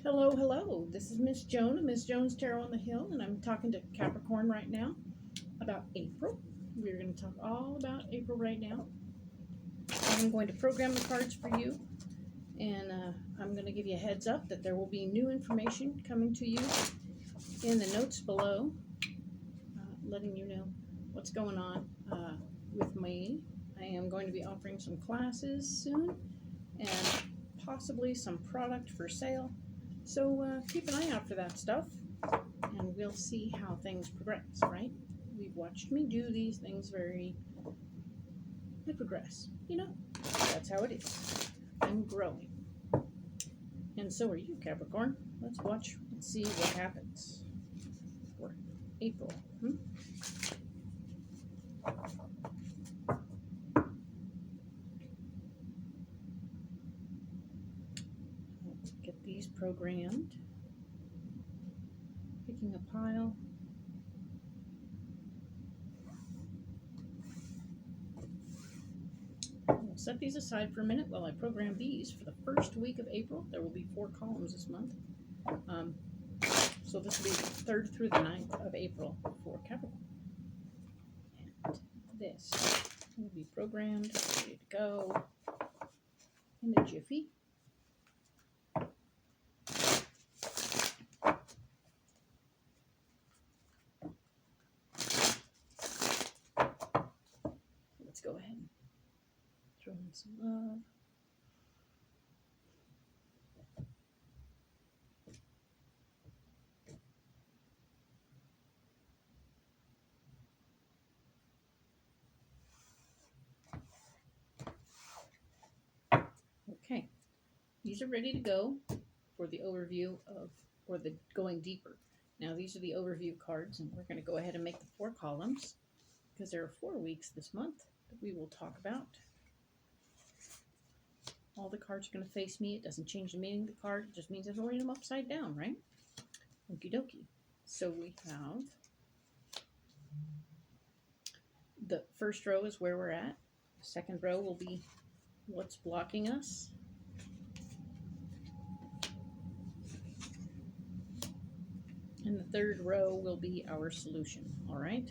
Hello, hello. This is Miss Joan of Miss Joan's Tarot on the Hill, and I'm talking to Capricorn right now about April. We're going to talk all about April right now. I'm going to program the cards for you, and I'm going to give you a heads up that there will be new information coming to you in the notes below, letting you know what's going on with me. I am going to be offering some classes soon, and possibly some product for sale. So keep an eye out for that stuff, and we'll see how things progress, right? You've watched me do these things they progress. You know, that's how it is. I'm growing. And so are you, Capricorn. Let's watch and see what happens for April. Let's get these programmed. Picking a pile. We'll set these aside for a minute while I program these for the first week of April. There will be 4 columns this month. So this will be the 3rd through the 9th of April for Capricorn. And this will be programmed, ready to go in a jiffy. Let's go ahead and throw in some love. Okay, these are ready to go for the overview or the going deeper. Now these are the overview cards, and we're going to go ahead and make the 4 columns because there are 4 weeks this month that we will talk about. All the cards are going to face me. It doesn't change the meaning of the card. It just means I'm holding them upside down, right? Okie dokie. So we have the first row is where we're at. The second row will be what's blocking us. And the third row will be our solution, all right?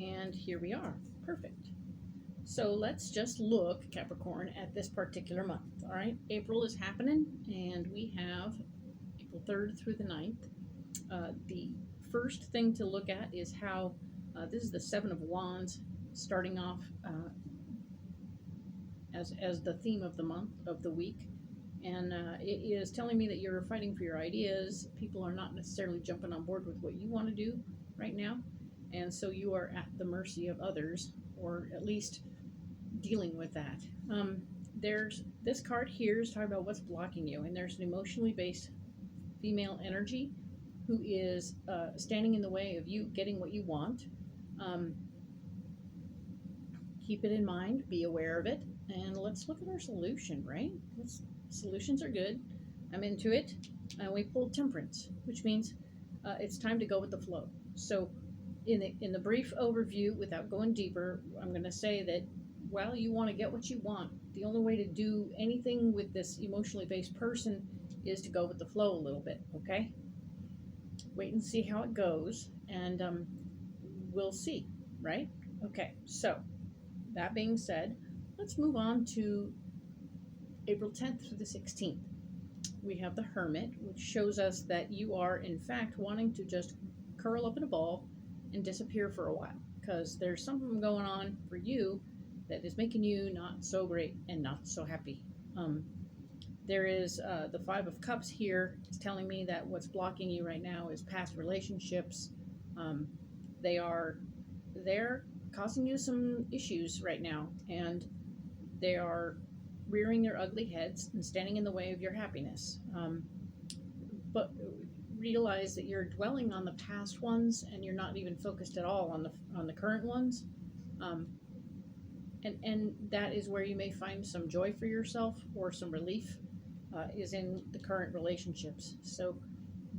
And here we are. Perfect. So let's just look, Capricorn, at this particular month, all right? April is happening, and we have April 3rd through the 9th. The first thing to look at is how this is the 7 of Wands starting off as the theme of the month, of the week. And it is telling me that you're fighting for your ideas. People are not necessarily jumping on board with what you want to do right now. And so you are at the mercy of others, or at least dealing with that. There's this card here is talking about what's blocking you. And there's an emotionally based female energy who is standing in the way of you getting what you want. Keep it in mind. Be aware of it. And let's look at our solution, right? Solutions are good. I'm into it. We pulled Temperance, which means it's time to go with the flow. So in the brief overview, without going deeper, I'm going to say that while you want to get what you want, the only way to do anything with this emotionally based person is to go with the flow a little bit, okay? Wait and see how it goes, and we'll see, right? Okay, so that being said, let's move on to April 10th through the 16th. We have the Hermit, which shows us that you are, in fact, wanting to just curl up in a ball and disappear for a while, because there's something going on for you that is making you not so great and not so happy. There is the 5 of Cups here. It's telling me that what's blocking you right now is past relationships. They're causing you some issues right now, and they are rearing their ugly heads and standing in the way of your happiness. But realize that you're dwelling on the past ones, and you're not even focused at all on the current ones. And that is where you may find some joy for yourself or some relief, is in the current relationships. So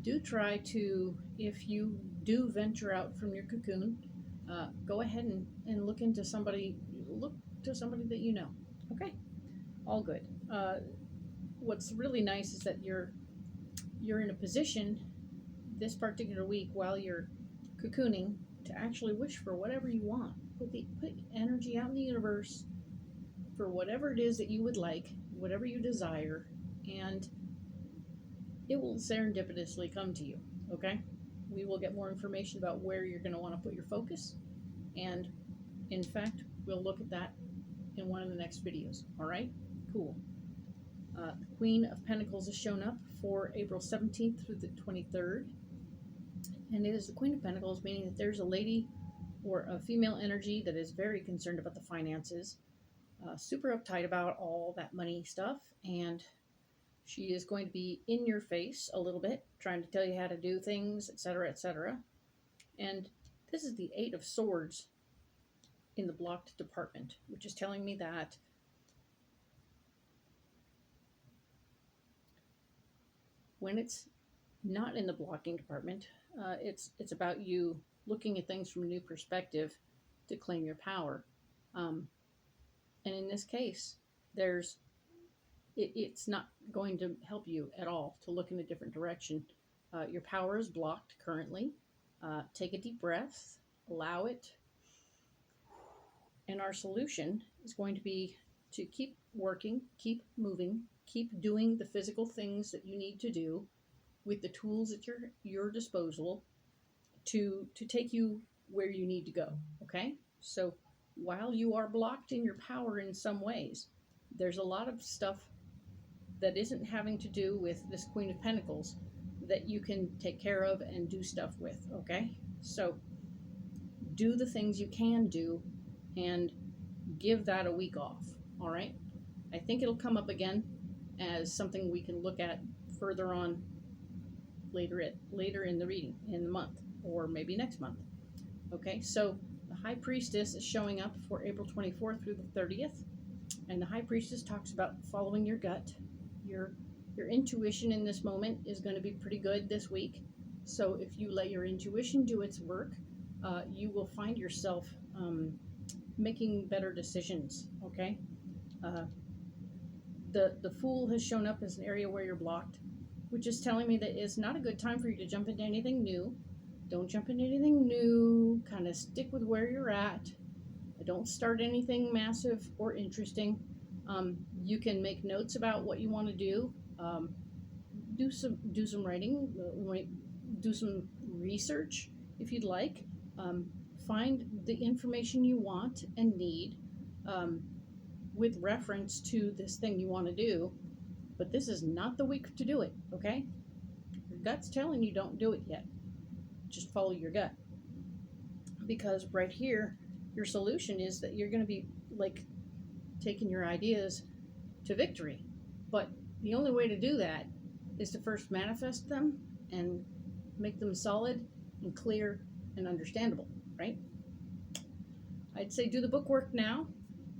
do try to, if you do venture out from your cocoon, go ahead and look to somebody that you know. Okay, all good. What's really nice is that you're in a position this particular week while you're cocooning to actually wish for whatever you want. Put energy out in the universe for whatever it is that you would like, whatever you desire, and it will serendipitously come to you, okay? We will get more information about where you're going to want to put your focus, and in fact, we'll look at that in one of the next videos, all right? Cool. The Queen of Pentacles has shown up for April 17th through the 23rd, and it is the Queen of Pentacles, meaning that there's a lady or a female energy that is very concerned about the finances, super uptight about all that money stuff, and she is going to be in your face a little bit, trying to tell you how to do things, etc., etc. And this is the Eight of Swords in the blocked department, which is telling me that when it's not in the blocking department, it's about you looking at things from a new perspective to claim your power. And in this case, it's not going to help you at all to look in a different direction. Your power is blocked currently. Take a deep breath, allow it. And our solution is going to be to keep working, keep moving, keep doing the physical things that you need to do with the tools at your disposal to take you where you need to go, okay? So while you are blocked in your power in some ways, there's a lot of stuff that isn't having to do with this Queen of Pentacles that you can take care of and do stuff with, okay? So do the things you can do and give that a week off, all right? I think it'll come up again as something we can look at further on later in the reading, in the month, or maybe next month. Okay, so the High Priestess is showing up for April 24th through the 30th, and the High Priestess talks about following your gut. Your intuition in this moment is going to be pretty good this week, so if you let your intuition do its work, you will find yourself making better decisions, okay? The Fool has shown up as an area where you're blocked, which is telling me that it's not a good time for you to jump into anything new. Don't jump into anything new. Kind of stick with where you're at. Don't start anything massive or interesting. You can make notes about what you want to do. Do some writing. Do some research if you'd like. Find the information you want and need with reference to this thing you want to do. But this is not the week to do it, okay? Your gut's telling you don't do it yet. Just follow your gut. Because right here, your solution is that you're going to be like taking your ideas to victory. But the only way to do that is to first manifest them and make them solid and clear and understandable, right? I'd say do the book work now,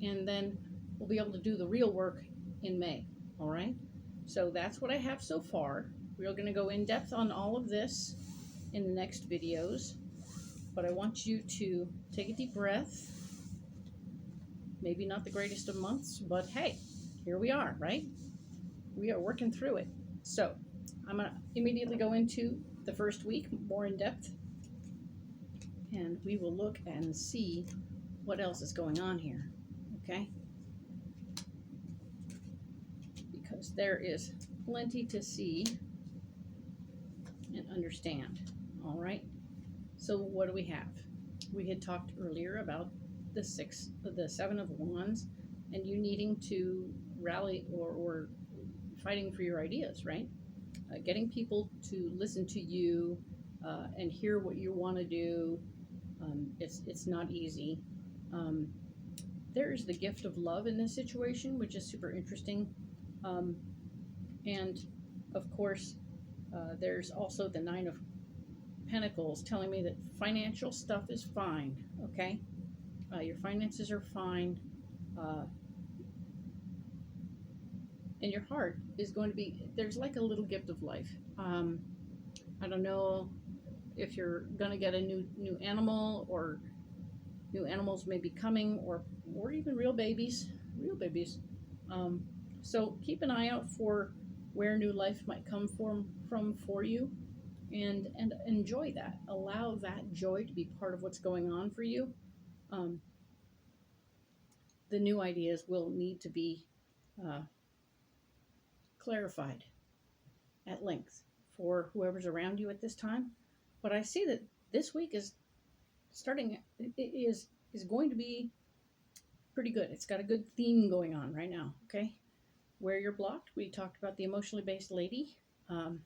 and then we'll be able to do the real work in May, all right? So that's what I have so far. We're going to go in depth on all of this in the next videos, but I want you to take a deep breath. Maybe not the greatest of months, but hey, here we are, right? We are working through it. So I'm going to immediately go into the first week more in depth, and we will look and see what else is going on here, okay? Because there is plenty to see and understand, all right? So what do we have? We had talked earlier about the Seven of Wands, and you needing to rally or fighting for your ideas, right? Getting people to listen to you and hear what you want to do. It's not easy. There is the gift of love in this situation, which is super interesting. And of course, there's also the Nine of Pentacles telling me that financial stuff is fine, okay? Your finances are fine. And your heart is going to be, there's like a little gift of life. I don't know if you're gonna get a new animal, or new animals may be coming, or even real babies. Um, so keep an eye out for where new life might come from for you, and enjoy that. Allow that joy to be part of what's going on for you. Um, the new ideas will need to be uh, clarified at length for whoever's around you at this time. But I see that this week is starting is going to be pretty good. It's got a good theme going on right now. Okay, where you're blocked, we talked about the emotionally based lady. Um,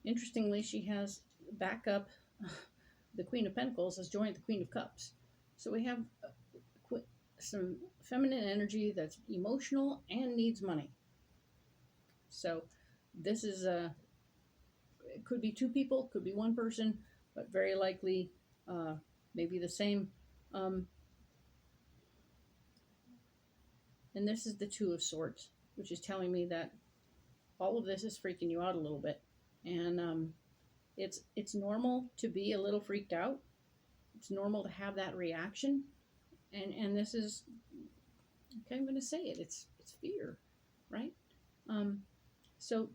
Interestingly, she has backup. The Queen of Pentacles has joined the Queen of Cups, so we have some feminine energy that's emotional and needs money. So this is it could be two people, could be one person, but very likely maybe the same. Um, and this is the Two of Swords, which is telling me that all of this is freaking you out a little bit, and it's normal to be a little freaked out. It's normal to have that reaction, and this is okay. I'm going to say it. It's fear, right? So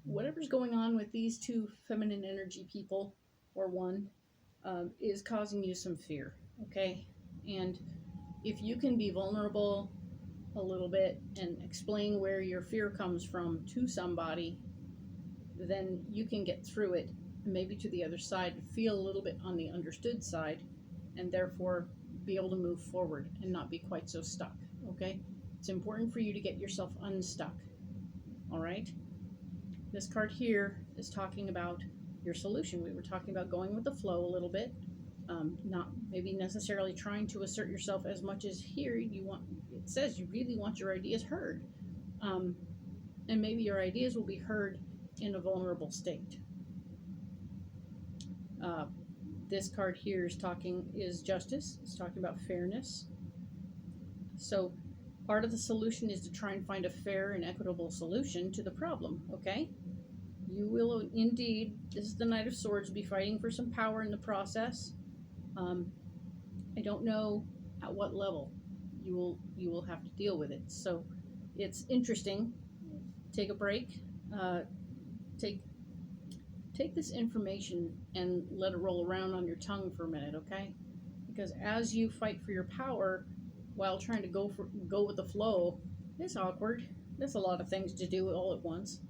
whatever's going on with these two feminine energy people, or one, is causing you some fear. Okay, and if you can be vulnerable a little bit and explain where your fear comes from to somebody, then you can get through it, maybe to the other side, feel a little bit on the understood side, and therefore be able to move forward and not be quite so stuck. Okay, it's important for you to get yourself unstuck. All right, this card here is talking about your solution. We were talking about going with the flow a little bit, not maybe necessarily trying to assert yourself as much as here you want. It says you really want your ideas heard, and maybe your ideas will be heard in a vulnerable state. This card here is justice. It's talking about fairness. So part of the solution is to try and find a fair and equitable solution to the problem. Okay, you will indeed, this is the Knight of Swords, be fighting for some power in the process. I don't know at what level you will have to deal with it. So it's interesting. Take a break. Take this information and let it roll around on your tongue for a minute, okay? Because as you fight for your power while trying to go with the flow, it's awkward. There's a lot of things to do all at once.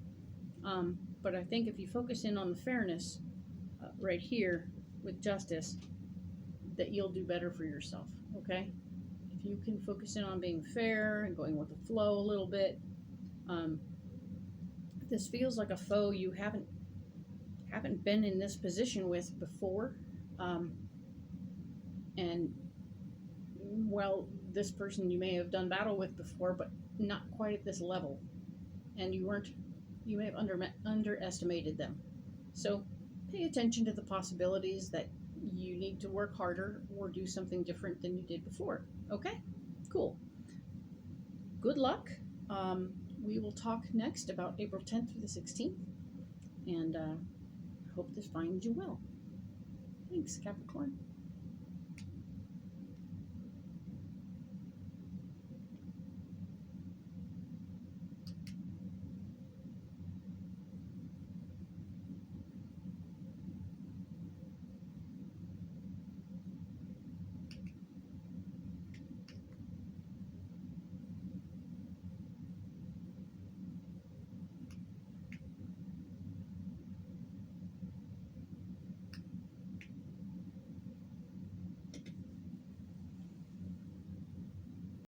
But I think if you focus in on the fairness right here with justice, that you'll do better for yourself, okay? If you can focus in on being fair and going with the flow a little bit, this feels like a foe you haven't been in this position with before, and well, this person you may have done battle with before, but not quite at this level, and you may have underestimated them. So pay attention to the possibilities that you need to work harder or do something different than you did before. Okay, cool. Good luck. We will talk next about April 10th through the 16th, and hope this finds you well. Thanks, Capricorn.